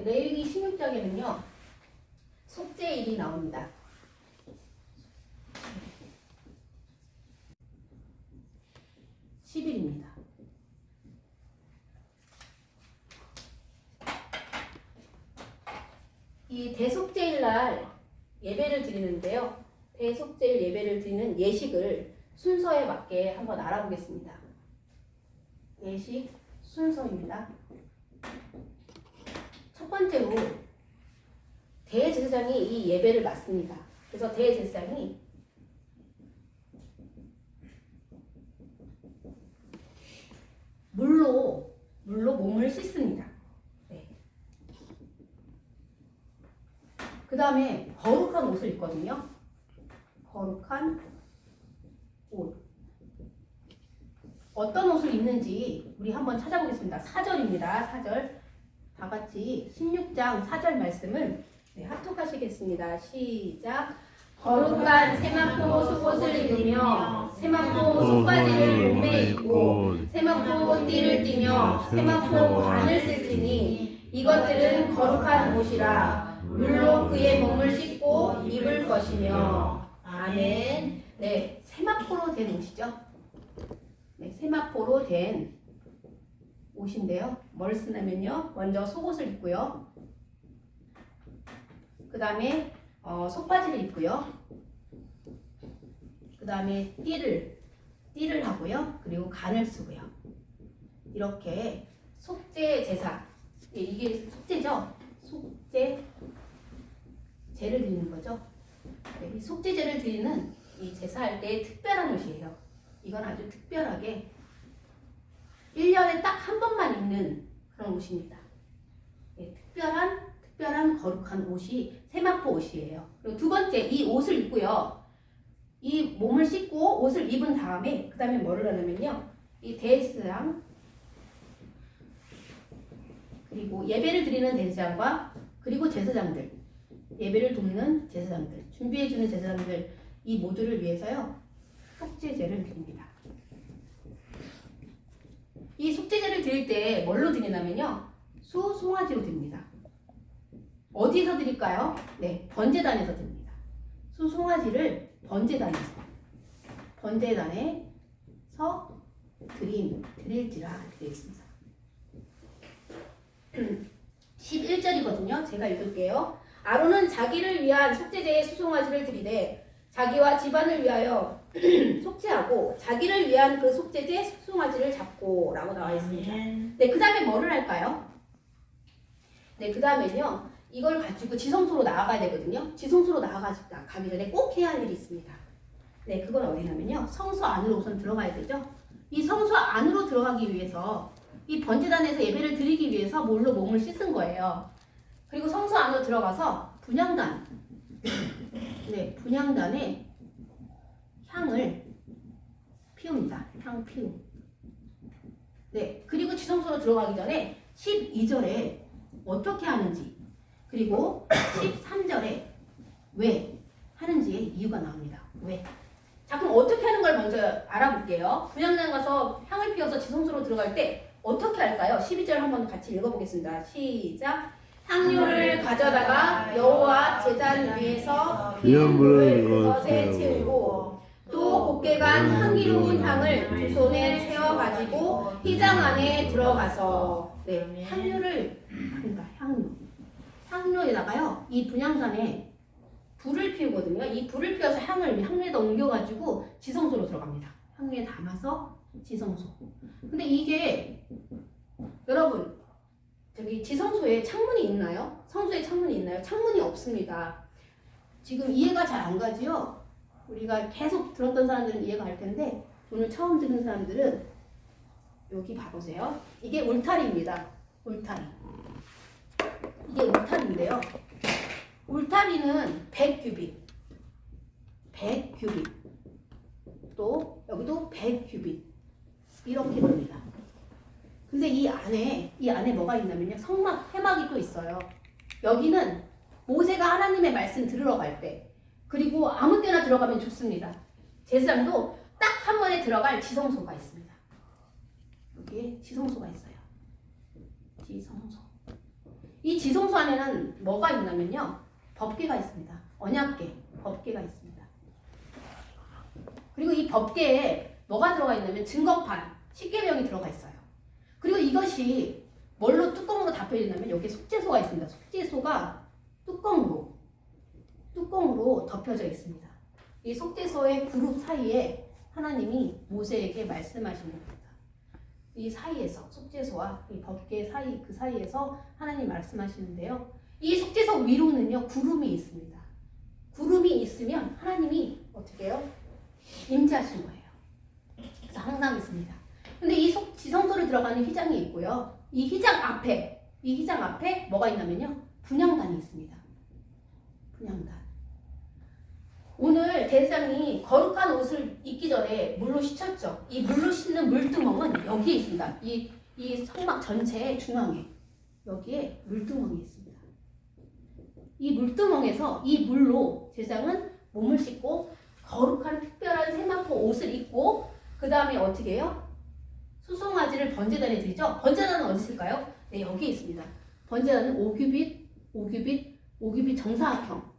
레위기 16장에는요. 속죄일이 나옵니다. 10일입니다. 이 대속죄일 날 예배를 드리는데요. 대속죄일 예배를 드리는 예식을 순서에 맞게 한번 알아보겠습니다. 예식 순서입니다. 첫 번째로 대제사장이 이 예배를 맡습니다. 그래서 대제사장이 물로 몸을 씻습니다. 네. 그 다음에 거룩한 옷을 입거든요. 거룩한 옷. 어떤 옷을 입는지 우리 한번 찾아보겠습니다. 4절입니다. 4절. 다 같이 16장 4절 말씀을 합독하시겠습니다. 시작. 거룩한 세마포 속옷을 입으며 세마포 속바지를 몸에 입고 세마포 띠를 띠며 세마포 관을 쓸지니 이것들은 거룩한 옷이라 물로 그의 몸을 씻고 입을 것이며. 아멘. 네, 세마포로 된 옷이죠. 네, 세마포로 된 옷인데요. 뭘 쓰냐면요. 먼저 속옷을 입고요. 그 다음에 속바지를 입고요. 그 다음에 띠를 하고요. 그리고 간을 쓰고요. 이렇게 속죄 제사, 이게 속죄죠. 속죄 제를 드리는 거죠. 네, 이 속죄제를 드리는 이 제사할 때 특별한 옷이에요. 이건 아주 특별하게 1년에 딱 한 번만 입는 그런 옷입니다. 네, 특별한 거룩한 옷이 세마포 옷이에요. 그리고 두 번째, 이 옷을 입고요. 이 몸을 씻고 옷을 입은 다음에 그 다음에 뭐를 하냐면요. 이 대제사장 그리고 예배를 드리는 대제사장과 그리고 제사장들, 예배를 돕는 제사장들, 준비해주는 제사장들 이 모두를 위해서요. 속죄제를 드립니다. 이 속죄제를 드릴 때 뭘로 드리냐면요. 수송아지로 드립니다. 어디서 드릴까요? 네, 번제단에서 드립니다. 수송아지를 번제단에서 드릴지라 드리겠습니다. 11절이거든요. 제가 읽을게요. 아론은 자기를 위한 속죄제의 수송아지를 드리되 자기와 집안을 위하여 속죄하고 자기를 위한 그 속죄제 수송아지를 잡고 라고 나와 있습니다. 네, 그 다음에 뭐를 할까요? 네, 그 다음에는요. 이걸 가지고 지성소로 나아가야 되거든요. 지성소로 나아가기 전에 꼭 해야 할 일이 있습니다. 네, 그건 어디냐면요. 성소 안으로 우선 들어가야 되죠. 이 성소 안으로 들어가기 위해서 이 번제단에서 예배를 드리기 위해서 물로 몸을 씻은 거예요. 그리고 성소 안으로 들어가서 분향단, 네, 분향단에 향을 피웁니다. 향 피움. 네, 그리고 지성소로 들어가기 전에 12절에 어떻게 하는지 그리고 13절에 왜 하는지의 이유가 나옵니다. 왜? 자, 그럼 어떻게 하는 걸 먼저 알아볼게요. 분향단 가서 향을 피워서 지성소로 들어갈 때 어떻게 할까요? 12절 한번 같이 읽어보겠습니다. 시작. 향료를 가져다가 여호와 제단 위에서 피운 물을 그것에 채우고 또 곱게 간 향기로운 향을 두 손에 채워 가지고 휘장 안에 들어가서 네, 향료를 합니다. 향료에다가요 이 분향단에 불을 피우거든요. 이 불을 피워서 향료에다 옮겨가지고 지성소로 들어갑니다. 향료에 담아서 지성소. 근데 이게 여러분 저기 지성소에 창문이 있나요? 성소에 창문이 있나요? 창문이 없습니다. 지금 이해가 잘 안 가지요? 우리가 계속 들었던 사람들은 이해가 갈 텐데 오늘 처음 듣는 사람들은 여기 봐보세요. 이게 울타리입니다. 울타리. 이게 울타리인데요. 울타리는 100규빗. 100규빗. 또 여기도 100규빗. 이렇게 됩니다. 근데 이 안에 뭐가 있냐면요. 성막, 회막이 또 있어요. 여기는 모세가 하나님의 말씀 들으러 갈 때, 그리고 아무 때나 들어가면 좋습니다. 제사장도 딱 한 번에 들어갈 지성소가 있습니다. 여기에 지성소가 있어요. 지성소. 이 지성소 안에는 뭐가 있냐면요. 법궤가 있습니다. 언약궤, 법궤가 있습니다. 그리고 이 법궤에 뭐가 들어가 있냐면 증거판, 십계명이 들어가 있어요. 그리고 이것이 뭘로 뚜껑으로 닫혀져 있냐면 여기 속죄소가 있습니다. 속죄소가 뚜껑으로 덮여져 있습니다. 이 속죄소의 그룹 사이에 하나님이 모세에게 말씀하시는 겁니다. 이 사이에서 속죄소와 이 법궤 사이 그 사이에서 하나님 말씀하시는데요. 이 속죄소 위로는요 구름이 있습니다. 구름이 있으면 하나님이 어떻게 해요? 임재하신 거예요. 그래서 항상 있습니다. 근데 이 지성소를 들어가는 휘장이 있고요. 이 휘장 앞에 뭐가 있냐면요. 분향단이 있습니다. 분향단. 오늘 대제사장이 거룩한 옷을 입기 전에 물로 씻었죠. 이 물로 씻는 물두멍은 여기에 있습니다. 이 성막 전체의 중앙에 여기에 물두멍이 있습니다. 이 물두멍에서 이 물로 제사장은 몸을 씻고 거룩한 특별한 세마포 옷을 입고 그 다음에 어떻게 해요? 수송아지를 번제단에 드리죠. 번제단은 어디 있을까요? 네, 여기 있습니다. 번제단은 5규빗 정사각형.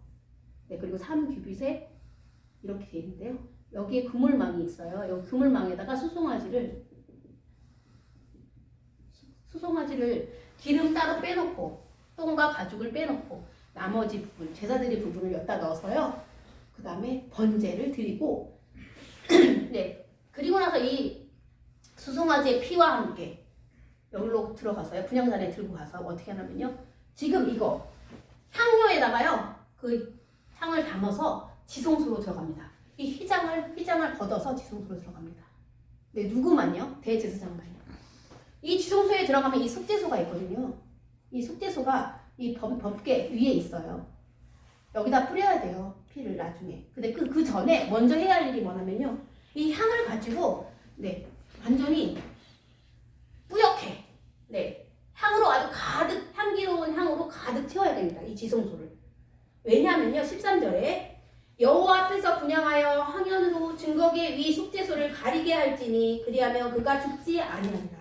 네, 그리고 3규빗에 이렇게 되어 있는데요. 여기에 그물망이 있어요. 여기 그물망에다가 수송아지를 기름 따로 빼놓고 똥과 가죽을 빼놓고 나머지 부분, 제사드릴 부분을 여기다 넣어서요. 그 다음에 번제를 드리고 네, 그리고 나서 이 수송아지의 피와 함께 여기로 들어가서요. 분향단에 들고 가서 어떻게 하냐면요. 지금 이거 향료에다가요. 그 향을 담아서 지성소로 들어갑니다. 이 휘장을 걷어서 지성소로 들어갑니다. 네, 누구만요? 대제사장만요. 이 지성소에 들어가면 이 속죄소가 있거든요. 이 속죄소가 이 법궤 위에 있어요. 여기다 뿌려야 돼요. 피를 나중에. 근데 그 전에 먼저 해야 할 일이 뭐냐면요. 이 향을 가지고 네, 완전히 뿌옇게 네, 향으로 아주 가득 향기로운 향으로 가득 채워야 됩니다. 이 지성소를. 왜냐하면요. 13절에 여호와 앞에서 분향하여 황연으로 증거궤 위 속죄소를 가리게 할지니 그리하면 그가 죽지 아니하리라.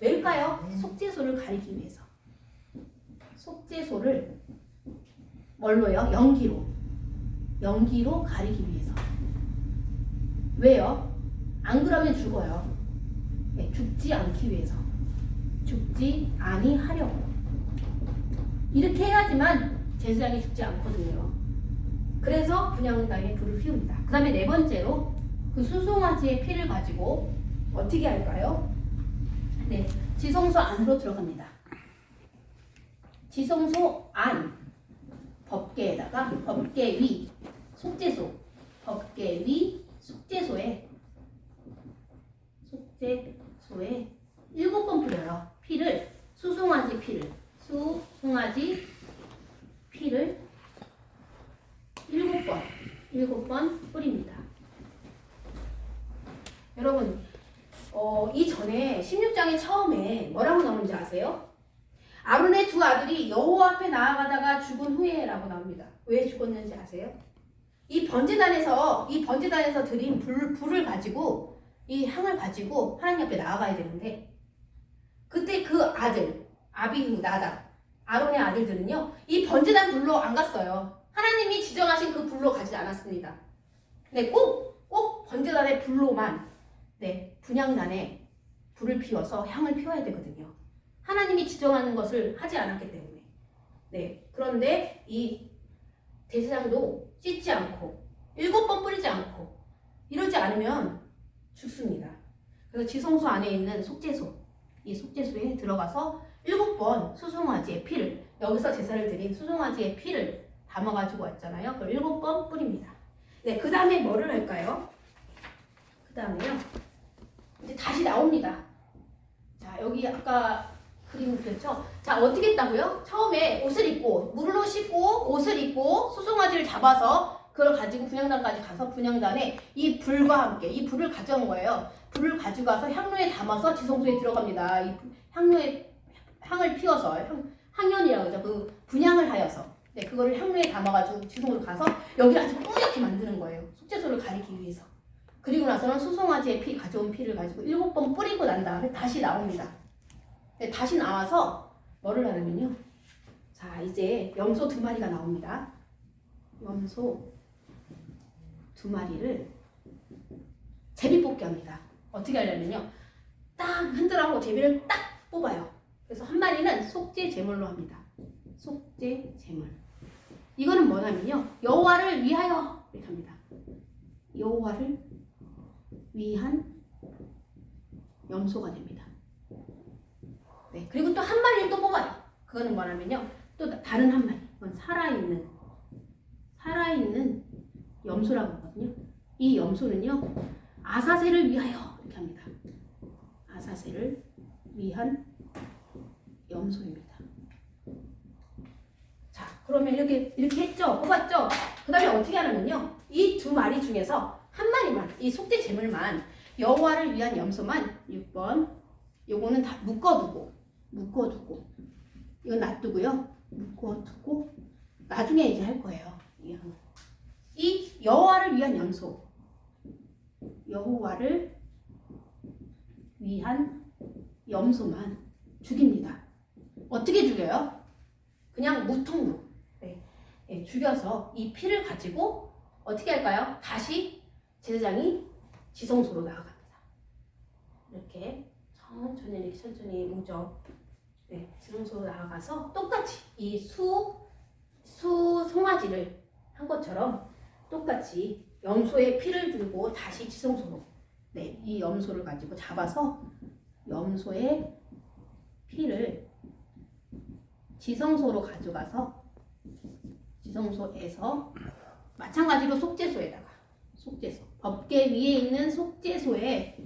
왜일까요? 속죄소를 가리기 위해서. 속죄소를 뭘로요? 연기로 가리기 위해서. 왜요? 안 그러면 죽어요. 네, 죽지 않기 위해서. 죽지 아니하려고. 이렇게 해야지만 제사장이 죽지 않거든요. 그래서 분향단에 불을 피웁니다. 그 다음에 네 번째로 그 수송아지의 피를 가지고 어떻게 할까요? 네, 지성소 안으로 들어갑니다. 지성소 안 법궤에다가 법궤 위 속죄소, 법궤 위 속죄소에 7번 뿌려요. 피를 수송아지 피를 7번 뿌립니다. 여러분, 이전에 16장의 처음에 뭐라고 나오는지 아세요? 아론의 두 아들이 여호와 앞에 나아가다가 죽은 후에 라고 나옵니다. 왜 죽었는지 아세요? 이 번제단에서 드린 불을 가지고 이 향을 가지고 하나님 앞에 나아가야 되는데 그때 그 아들 아비후 나답 아론의 아들들은요 이 번제단 불로 안 갔어요. 하나님이 지정하신 그 불로 가지 않았습니다. 네, 꼭 번제단의 불로만 네, 분향단에 불을 피워서 향을 피워야 되거든요. 하나님이 지정하는 것을 하지 않았기 때문에. 네, 그런데 이 대제사장도 씻지 않고 7번 뿌리지 않고 이러지 않으면 죽습니다. 그래서 지성소 안에 있는 속죄소, 이 속죄소에 들어가서 7번 수송아지의 피를 여기서 제사를 드린 수송아지의 피를 담아가지고 왔잖아요. 그걸 7번 뿌립니다. 네, 그 다음에 뭐를 할까요? 그 다음에요. 이제 다시 나옵니다. 자, 여기 아까 그림 그렸죠? 자, 어떻게 했다고요? 처음에 옷을 입고 물로 씻고 옷을 입고 수송아지를 잡아서 그걸 가지고 분향단까지 가서 분향단에 이 불과 함께 이 불을 가져온 거예요. 불을 가져가서 향로에 담아서 지성소에 들어갑니다. 이 향로에 향을 피워서 향연이라고 하죠. 그 분향을 하여서 네, 그거를 향로에 담아가지고 지성소로 가서 여기를 아주 뿌옇게 만드는 거예요. 속죄소를 가리기 위해서. 그리고 나서는 수송아지의 가져온 피를 가지고 7번 뿌리고 난 다음에 다시 나옵니다. 네, 다시 나와서 뭐를 하냐면요. 자, 이제 염소 2마리가 나옵니다. 염소 2마리를 제비뽑기 합니다. 어떻게 하려면요. 딱 흔들하고 제비를 딱 뽑아요. 그래서 한 마리는 속죄 제물로 합니다. 속죄 제물. 이거는 뭐냐면요. 여호와를 위하여 이렇게 합니다. 여호와를 위한 염소가 됩니다. 네, 그리고 또 한 마리를 또 뽑아요. 그거는 뭐냐면요. 또 다른 한 마리. 그건 살아있는 염소라고 하거든요. 이 염소는요. 아사셀을 위하여 이렇게 합니다. 아사셀을 위한 염소입니다. 자, 그러면 이렇게 했죠? 뽑았죠? 그 다음에 어떻게 하냐면요. 이 2마리 중에서 한 마리만, 이 속죄 제물만, 여호와를 위한 염소만 6번, 요거는 다 묶어두고, 이건 놔두고요. 묶어두고, 나중에 이제 할 거예요. 이 여호와를 위한 염소, 여호와를 위한 염소만 죽입니다. 어떻게 죽여요? 그냥 무통으로. 네. 네, 죽여서 이 피를 가지고 어떻게 할까요? 다시 제사장이 지성소로 나아갑니다. 이렇게 천천히 오죠. 네, 지성소로 나아가서 똑같이 이 송아지를 한 것처럼 똑같이 염소의 피를 들고 다시 지성소로, 네, 이 염소를 가지고 잡아서 염소의 피를 지성소로 가져가서 지성소에서 마찬가지로 속죄소에다가 법궤 위에 있는 속죄소에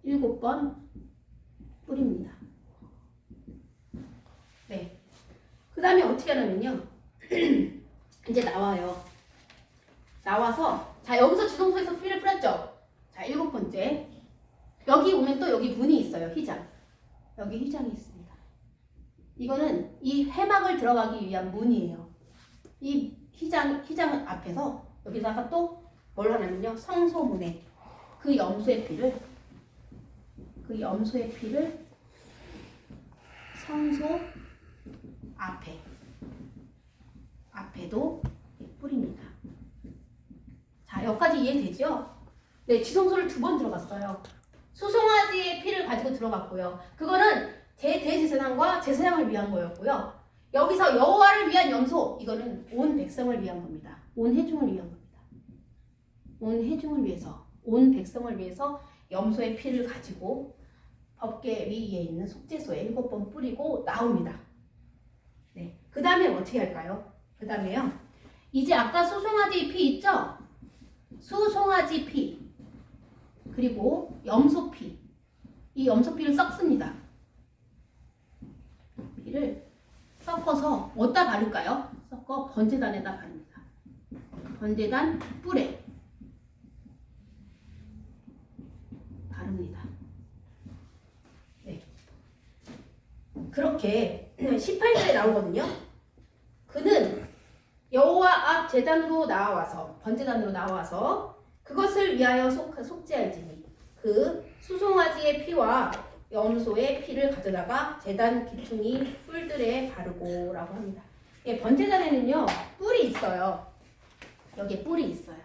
7번 뿌립니다. 네. 그 다음에 어떻게 하냐면요. 이제 나와서 자, 여기서 지성소에서 피를 뿌렸죠. 자, 7번째. 여기 오면 또 여기 문이 있어요. 휘장. 여기 휘장이 있습니다. 이거는 이 회막을 들어가기 위한 문이에요. 이 휘장 앞에서 여기다가 또 뭘 하냐면요. 성소문에 그 염소의 피를 성소 앞에도 뿌립니다. 자, 여기까지 이해되죠? 네, 지성소를 2번 들어갔어요. 수송아지의 피를 가지고 들어갔고요. 그거는 대제사장과 제사장을 위한 거였고요. 여기서 여호와를 위한 염소, 이거는 온 백성을 위한 겁니다. 온 회중을 위한 겁니다. 온 백성을 위해서 염소의 피를 가지고 법궤 위에 있는 속죄소에 7번 뿌리고 나옵니다. 네, 그 다음에 어떻게 할까요? 그 다음에요. 이제 아까 수송아지 피 있죠? 수송아지 피 그리고 염소피, 이 염소피를 섞습니다. 피를 섞어서 어디다 바를까요? 섞어 번제단에다 바릅니다. 번제단 뿔에 바릅니다. 네. 그렇게 18절에 나오거든요. 그는 여호와 앞 제단으로 나와서 번제단으로 나와서 그것을 위하여 속죄할지니 그 수송아지의 피와 염소의 피를 가져다가 제단 기퉁이 뿔들에 바르고라고 합니다. 예, 번제단에는요 뿔이 있어요. 여기에 뿔이 있어요.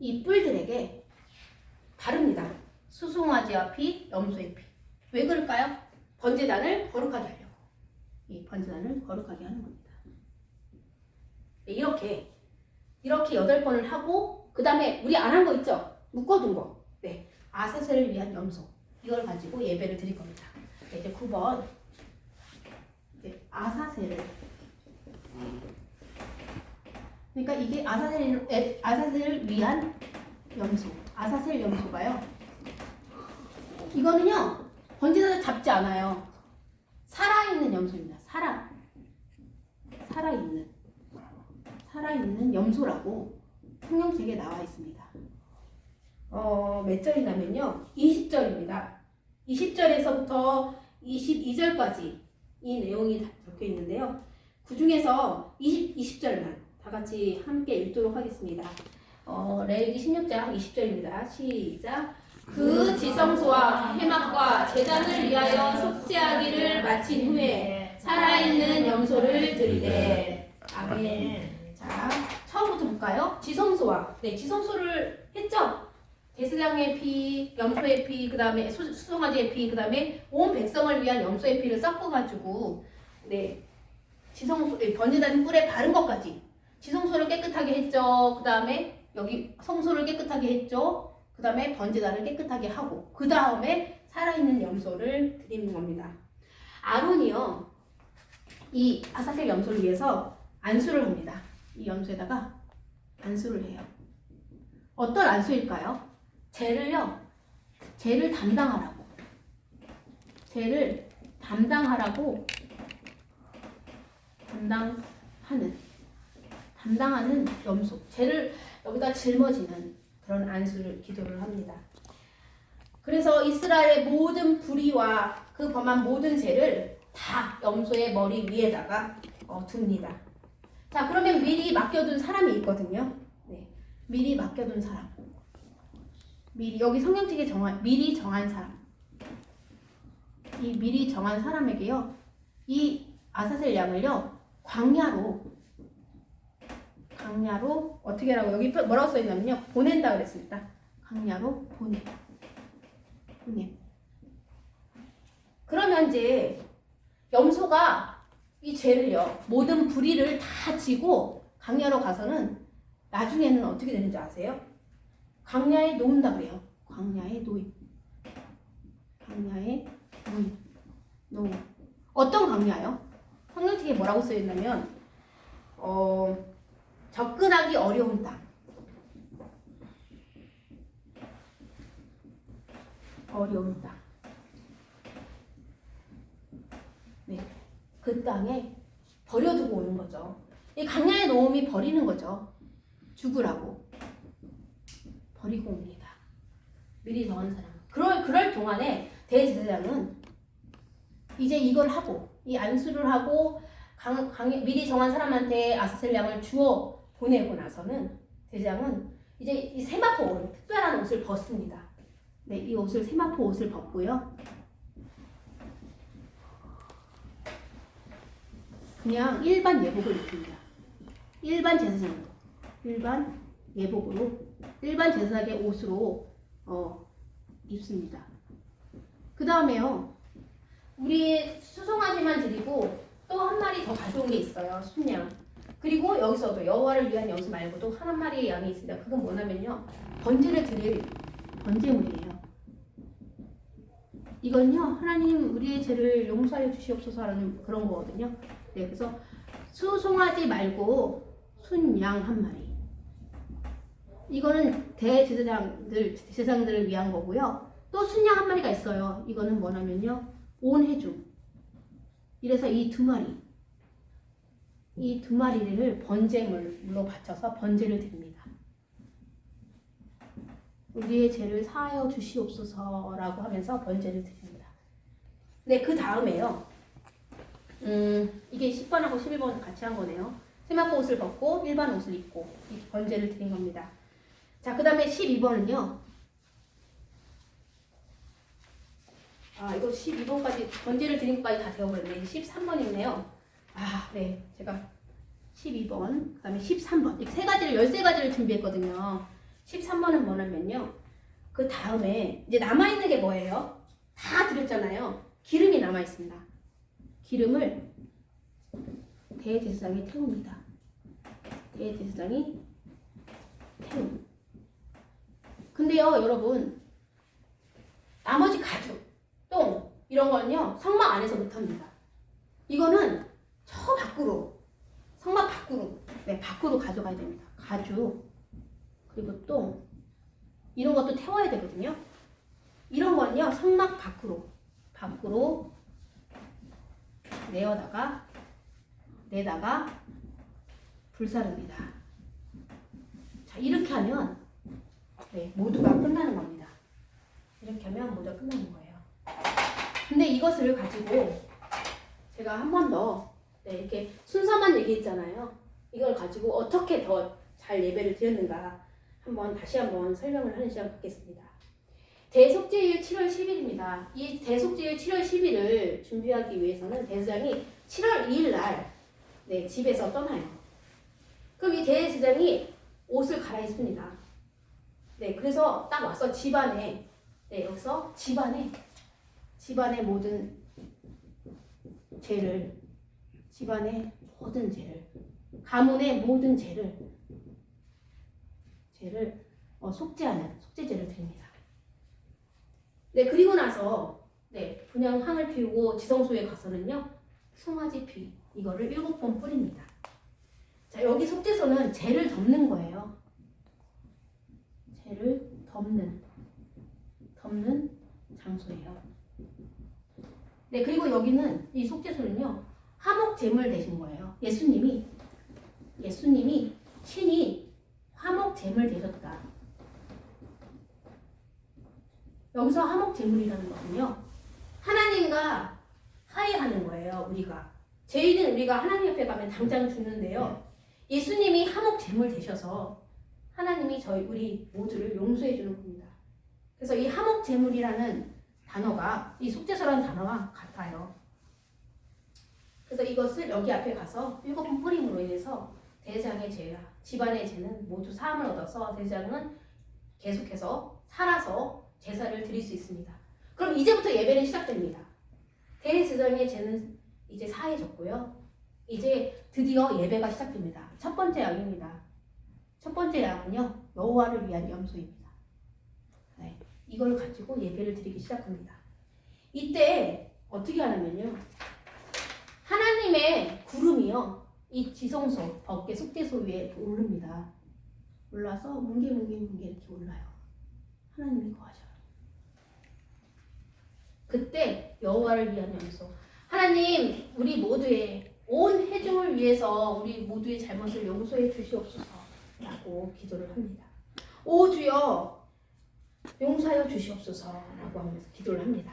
이 뿔들에게 바릅니다. 수송아지와 피, 염소의 피. 왜 그럴까요? 번제단을 거룩하게 하려고. 이 번제단을 거룩하게 하는 겁니다. 네, 이렇게 8번을 하고 그 다음에 우리 안 한 거 있죠? 묶어둔 거. 네, 아사셀을 위한 염소. 이걸 가지고 예배를 드릴 겁니다. 네, 이제 9번. 아사셀을. 그러니까 이게 아사셀을 위한 염소. 아사셀 염소가요. 이거는요. 번제단을 잡지 않아요. 살아있는 염소입니다. 살아있는 염소라고 성경책에 나와 있습니다. 몇 절이냐면요. 20절입니다. 20절에서부터 22절까지 이 내용이 적혀 있는데요. 그 중에서 20절만 다 같이 함께 읽도록 하겠습니다. 레위기 16장 20절입니다. 시작. 그 지성소와 회막과 제단을 위하여 속죄하기를 마친 후에 살아있는 염소를 드리되. 아멘. 자, 처음부터 볼까요? 지성소와, 네, 지성소를 했죠? 대제사장의 피, 염소의 피, 그 다음에 수송아지의 피, 그 다음에 온 백성을 위한 염소의 피를 섞어가지고, 네, 지성소, 번제단 뿔에 바른 것까지. 지성소를 깨끗하게 했죠. 그 다음에 여기 성소를 깨끗하게 했죠. 그 다음에 번제단을 깨끗하게 하고, 그 다음에 살아있는 염소를 드리는 겁니다. 아론이요, 이 아사셀 염소를 위해서 안수를 합니다. 이 염소에다가 안수를 해요. 어떤 안수일까요? 죄를 담당하라고. 죄를 담당하라고. 담당하는 염소. 죄를 여기다 짊어지는 그런 안수를 기도를 합니다. 그래서 이스라엘의 모든 불의와 그 범한 모든 죄를 다 염소의 머리 위에다가 둡니다. 자, 그러면 미리 맡겨둔 사람이 있거든요. 네, 미리 맡겨둔 사람. 미리 여기 성경책에 미리 정한 사람. 이 미리 정한 사람에게요, 이 아사셀 양을요, 광야로 어떻게 하라고 여기 뭐라고 써 있냐면요, 보낸다 그랬습니다. 광야로 보내. 그러면 이제 염소가 이 죄를요, 모든 불의를 다 지고 광야로 가서는 나중에는 어떻게 되는지 아세요? 광야에 놓은다 그래요. 광야에 노임. 어떤 광야요? 성경책에 뭐라고 써 있냐면 접근하기 어려운 땅. 네, 그 땅에 버려두고 오는 거죠. 이 광야의 노음이 버리는 거죠. 죽으라고 버리고 옵니다. 미리 정한 사람. 그럴 동안에 대제사장은 이제 이걸 하고, 이 안수를 하고 미리 정한 사람한테 아사셀 양을 주어 보내고 나서는 대제사장은 이제 이 세마포 옷, 특별한 옷을 벗습니다. 네, 이 옷을 세마포 옷을 벗고요, 그냥 일반 예복을 입힙니다. 일반 예복으로, 일반 제사장의 옷으로 입습니다. 그 다음에요, 우리 수송아지만 드리고 또 한 마리 더 가져온 게 있어요. 순양. 그리고 여기서도 여호와를 위한 염소 말고도 한 마리의 양이 있습니다. 그건 뭐냐면요, 번제를 드릴 번제물이에요. 이건요, 하나님 우리의 죄를 용서하여 주시옵소서라는 그런 거거든요. 네, 그래서 수송아지 말고 순양 한 마리. 이거는 제사장들을 위한 거고요. 또 순양 한 마리가 있어요. 이거는 뭐냐면요, 온 해중. 이래서 이 두 마리를 번제물로 바쳐서 번제를 드립니다. 우리의 죄를 사하여 주시옵소서라고 하면서 번제를 드립니다. 네, 그 다음에요, 이게 10번하고 11번 같이 한 거네요. 세마포 옷을 벗고 일반 옷을 입고 이 번제를 드린 겁니다. 자, 그 다음에 12번은요. 이거 12번까지 번제를 드린 것까지 다 되어버렸네. 13번이네요. 네, 제가 12번, 그 다음에 13번 이렇게 13가지를 준비했거든요. 13번은 뭐냐면요, 그 다음에 이제 남아있는 게 뭐예요? 다 드렸잖아요. 기름이 남아있습니다. 기름을 대제사장이 태웁니다. 근데요, 여러분, 나머지 가죽, 똥 이런 거는요, 성막 안에서 못합니다. 이거는 저 밖으로, 성막 밖으로, 네, 밖으로 가져가야 됩니다. 가죽, 그리고 똥 이런 것도 태워야 되거든요. 이런 거는요, 성막 밖으로 내다가 불사릅니다. 자, 이렇게 하면 모두가 끝나는 겁니다. 이렇게 하면 모두가 끝나는 거예요. 근데 이것을 가지고 제가 한 번 더 이렇게 순서만 얘기했잖아요. 이걸 가지고 어떻게 더 잘 예배를 드렸는가 다시 한번 설명을 하는 시간 갖겠습니다. 대속죄일 7월 10일입니다. 이 대속죄일 7월 10일을 준비하기 위해서는 대제사장이 7월 2일 날 네, 집에서 떠나요. 그럼 이 대제사장이 옷을 갈아입습니다. 네, 그래서 딱 와서 집안에 네, 여기서 집안의 모든 죄를 가문의 모든 죄를 속죄하는 속죄제를 드립니다. 네, 그리고 나서 네, 그냥 향을 피우고 지성소에 가서는요 송아지 피 이거를 7번 뿌립니다. 자, 여기 속죄소는 죄를 덮는 거예요. 죄를 덮는 장소예요. 네, 그리고 여기는 이 속죄소는요 화목 제물 되신 거예요. 예수님이 친히 화목 제물 되셨다. 여기서 화목 제물이라는 것은요 하나님과 화해하는 거예요. 죄인은 우리가 하나님 앞에 가면 당장 죽는데요. 예수님이 화목 제물 되셔서 하나님이 우리 모두를 용서해 주는 겁니다. 그래서 이 화목 제물이라는 단어가 이 속죄소라는 단어와 같아요. 그래서 이것을 여기 앞에 가서 7번 뿌림으로 인해서 대제사장의 죄와 집안의 죄는 모두 사함을 얻어서 대제사장은 계속해서 살아서 제사를 드릴 수 있습니다. 그럼 이제부터 예배는 시작됩니다. 대제사장의 죄는 이제 사해졌고요. 이제 드디어 예배가 시작됩니다. 첫 번째 양입니다. 첫 번째 양은요 여호와를 위한 염소입니다. 네, 이걸 가지고 예배를 드리기 시작합니다. 이때 어떻게 하냐면요 하나님의 구름이요 이 지성소 법궤 속죄소 위에 오릅니다. 올라서 뭉게 이렇게 올라요. 하나님이 거하셔요. 그때 여호와를 위한 염소 하나님 우리 모두의 온 회중을 위해서 우리 모두의 잘못을 용서해 주시옵소서 라고 기도를 합니다. 오 주여 용서하여 주시옵소서 라고 하면서 기도를 합니다.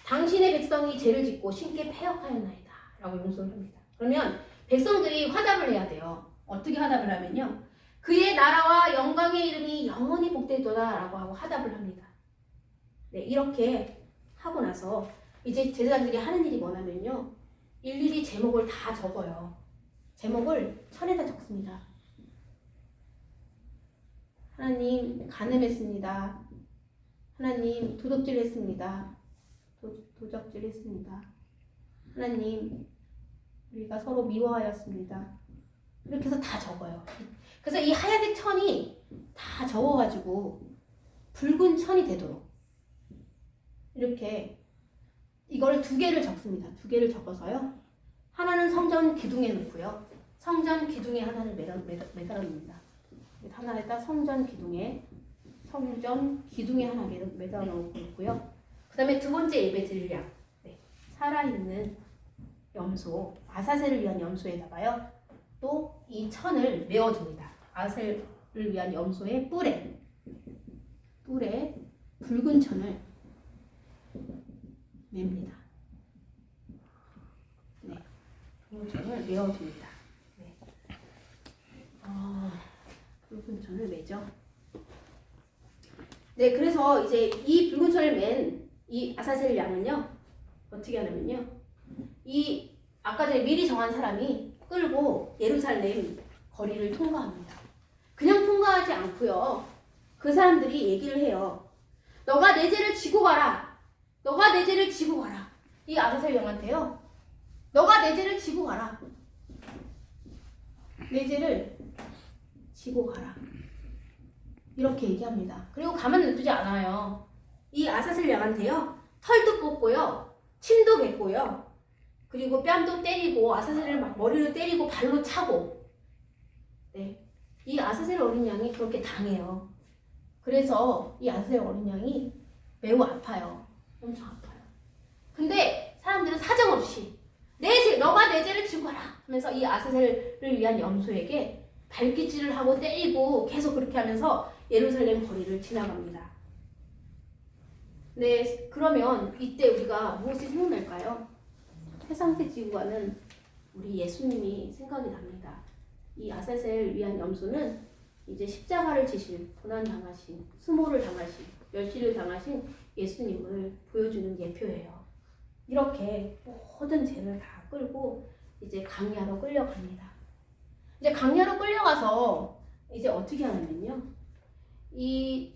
당신의 백성이 죄를 짓고 신께 패역하였나이다 라고 용서를 합니다. 그러면 백성들이 화답을 해야 돼요. 어떻게 화답을 하면요 그의 나라와 영광의 이름이 영원히 복되도다 라고 하고 화답을 합니다. 네, 이렇게 하고 나서 이제 제사장들이 하는 일이 뭐냐면요 일일이 제목을 다 적어요. 제목을 천에다 적습니다. 하나님 간음했습니다. 하나님 도둑질했습니다. 도적질했습니다. 하나님 우리가 서로 미워하였습니다. 이렇게 해서 다 적어요. 그래서 이 하얀색 천이 다 적어가지고 붉은 천이 되도록 이렇게 이거를 2개를 적습니다. 2개를 적어서요. 하나는 성전 기둥에 놓고요. 성전 기둥에 하나를 매달아 놓습니다. 하나에다 성전 기둥에 하나 매달아 놓고요. 그 다음에 2번째 예배 드릴 양 네, 살아있는 염소 아사셀을 위한 염소에다가요. 또 이 천을 메워줍니다. 아사셀을 위한 염소의 뿔에 붉은 천을 맵니다. 네, 붉은 천을 메워줍니다. 네. 붉은 천을 매죠. 네, 그래서 이제 이 붉은 천을 맨 이 아사셀 양은요 어떻게 하냐면요 이 아까 전에 미리 정한 사람이 끌고 예루살렘 거리를 통과합니다. 그냥 통과하지 않고요 그 사람들이 얘기를 해요. 너가 내 죄를 지고 가라. 너가 내 죄를 지고 가라. 이 아사셀 양한테요 너가 내 죄를 지고 가라. 내 죄를 지고 가라. 이렇게 얘기합니다. 그리고 가만 놔두지 않아요. 이 아사셀 양한테요 털도 뽑고요 침도 뱉고요 그리고 뺨도 때리고 아사셀을 막 머리를 때리고 발로 차고 네, 이 아사셀 어린 양이 그렇게 당해요. 그래서 이 아사셀 어린 양이 매우 아파요. 엄청 아파요. 근데 사람들은 사정없이 너가 내 죄를 지고 가라 하면서 이 아사셀을 위한 염소에게 발기질을 하고 때리고 계속 그렇게 하면서 예루살렘 거리를 지나갑니다. 네, 그러면 이때 우리가 무엇이 생각날까요? 세상새 지고 가는 우리 예수님이 생각이 납니다. 이 아사셀을 위한 염소는 이제 십자가를 지실, 고난 당하신, 수모를 당하신, 멸시를 당하신 예수님을 보여주는 예표예요. 이렇게 모든 죄를 다 끌고 이제 강야로 끌려갑니다. 이제 강야로 끌려가서 이제 어떻게 하냐면요. 이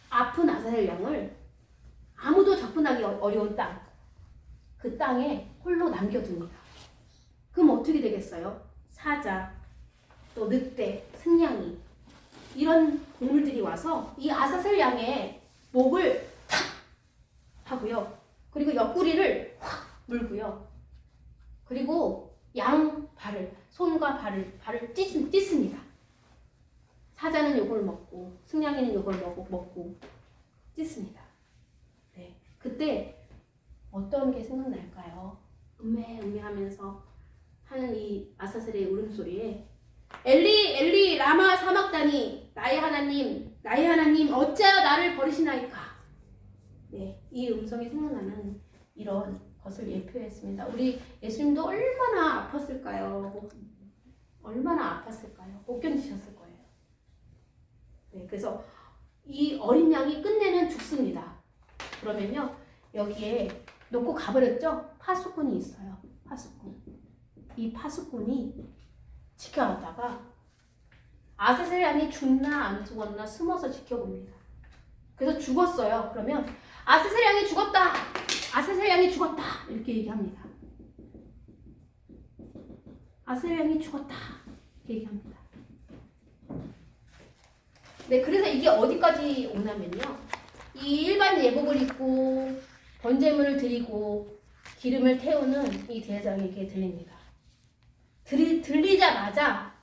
아픈 아사엘 양을 아무도 접근하기 어려운 땅, 그 땅에 홀로 남겨둡니다. 그럼 어떻게 되겠어요? 사자, 또 늑대, 승냥이 이런 동물들이 와서 이 아사셀 양의 목을 탁 하고요. 그리고 옆구리를 확 물고요. 그리고 양 발을, 손과 발을 찢습니다. 사자는 요걸 먹고 승냥이는 요걸 먹고 찢습니다. 네, 그때 어떤 게 생각날까요? 음메 하면서 하는 이 아사셀의 울음소리에 엘리 엘리 라마 사막다니 나의 하나님 어찌하여 나를 버리시나이까. 네, 이 음성이 생각나는 이런 것을 예표했습니다. 우리 예수님도 얼마나 아팠을까요? 얼마나 아팠을까요? 못 견디셨을 거예요. 네, 그래서 이 어린 양이 끝내는 죽습니다. 그러면요, 여기에 놓고 가버렸죠? 파수꾼이 있어요. 파수꾼. 이 파수꾼이 지켜왔다가 아사셀 양이 죽나 안 죽었나 숨어서 지켜봅니다. 그래서 죽었어요. 그러면 아사셀 양이 죽었다. 아사셀 양이 죽었다. 이렇게 얘기합니다. 아사셀 양이 죽었다. 이렇게 얘기합니다. 네, 그래서 이게 어디까지 오냐면요. 이 일반 예복을 입고 번제물을 드리고 기름을 태우는 이 대제사장에게 들립니다. 들리자마자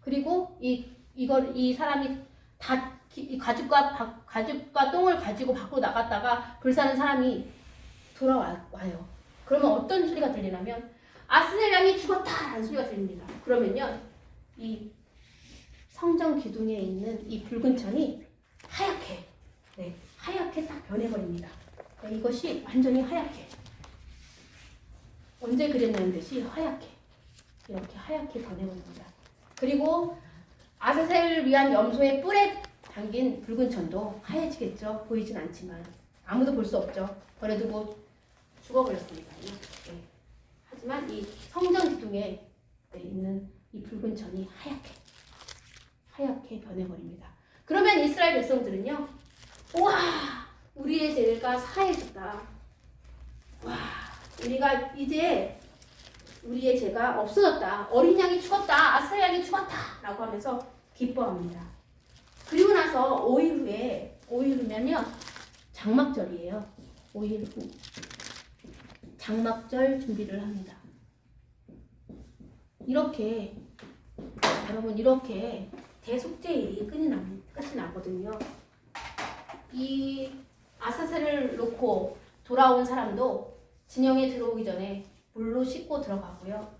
그리고 이 사람이 다 가죽과 똥을 가지고 밖으로 나갔다가 불사는 사람이 돌아와요. 그러면 어떤 소리가 들리냐면 아사셀 양이 죽었다라는 소리가 들립니다. 그러면요, 이 성전 기둥에 있는 이 붉은 천이 하얗게 딱 변해버립니다. 이것이 완전히 하얗게, 언제 그랬냐는 듯이 이렇게 하얗게 변해버립니다. 그리고 아사셀을 위한 염소의 뿔에 담긴 붉은 천도 하얘지겠죠. 보이진 않지만 아무도 볼 수 없죠. 버려두고 죽어버렸습니다. 네. 하지만 이 성전 기둥에 있는 이 붉은 천이 하얗게 변해버립니다. 그러면 이스라엘 백성들은요, 우와, 우리의 죄가 사해졌다. 와, 우리가 이제 우리의 죄가 없어졌다. 어린 양이 죽었다. 아사셀 양이 죽었다. 라고 하면서 기뻐합니다. 그리고 나서 5일 후면요, 장막절이에요. 5일 후 장막절 준비를 합니다. 여러분, 이렇게 대속죄일이 끝이 나거든요. 이 아사셀을 놓고 돌아온 사람도 진영에 들어오기 전에 물로 씻고 들어가고요.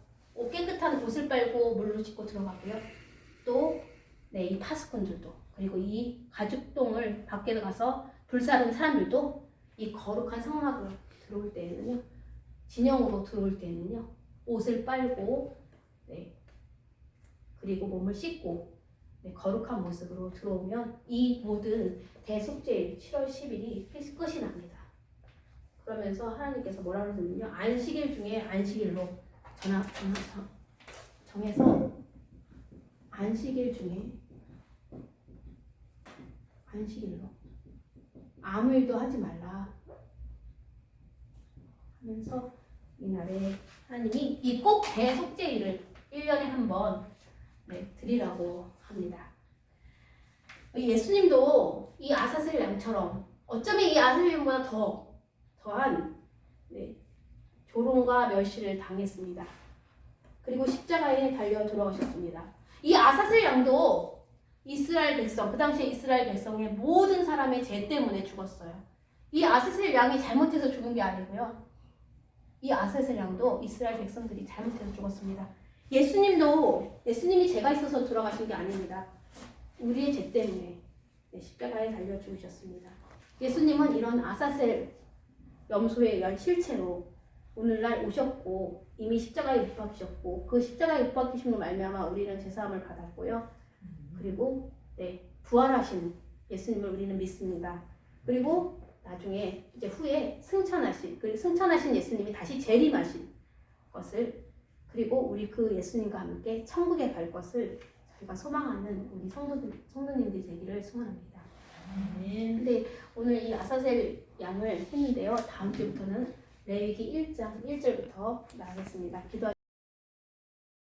깨끗한 옷을 빨고 물로 씻고 들어가고요. 또 이 파수꾼들도, 그리고 이 가죽똥을 밖에 가서 불사른 사람들도 이 거룩한 성막으로 들어올 때에는요, 진영으로 들어올 때에는요, 옷을 빨고 그리고 몸을 씻고 거룩한 모습으로 들어오면 이 모든 대속죄일 7월 10일이 끝이 납니다. 그러면서 하나님께서 뭐라고 하냐면요, 안식일 중에 안식일로 정해서 안식일 중에 안식일로 아무 일도 하지 말라 하면서 이날에 하나님이 이 꼭 대속죄일을 1년에 한 번 드리라고 합니다. 예수님도 이 아사셀 양처럼 어쩌면 이 아사셀 양보다 더한 조롱과 멸시를 당했습니다. 그리고 십자가에 달려 돌아오셨습니다. 이 아사셀 양도 이스라엘 백성, 그 당시에 이스라엘 백성의 모든 사람의 죄 때문에 죽었어요. 이 아사셀 양이 잘못해서 죽은 게 아니고요. 이 아사셀 양도 이스라엘 백성들이 잘못해서 죽었습니다. 예수님이 죄가 있어서 돌아가신 게 아닙니다. 우리의 죄 때문에 십자가에 달려 죽으셨습니다. 예수님은 이런 아사셀 염소에 의한 실체로 오늘날 오셨고 이미 십자가에 못 박히셨고 그 십자가에 못 박히심으로 말미암아 우리는 죄사함을 받았고요. 그리고 부활하신 예수님을 우리는 믿습니다. 그리고 나중에 이제 후에 승천하신, 그 승천하신 예수님이 다시 재림하신 것을, 그리고 우리 그 예수님과 함께 천국에 갈 것을 저희가 소망하는 우리 성도님들이 되기를 소원합니다. 근데 오늘 이 아사셀 양을 했는데요. 다음 주부터는 레위기 1장 1절부터 나가겠습니다. 기도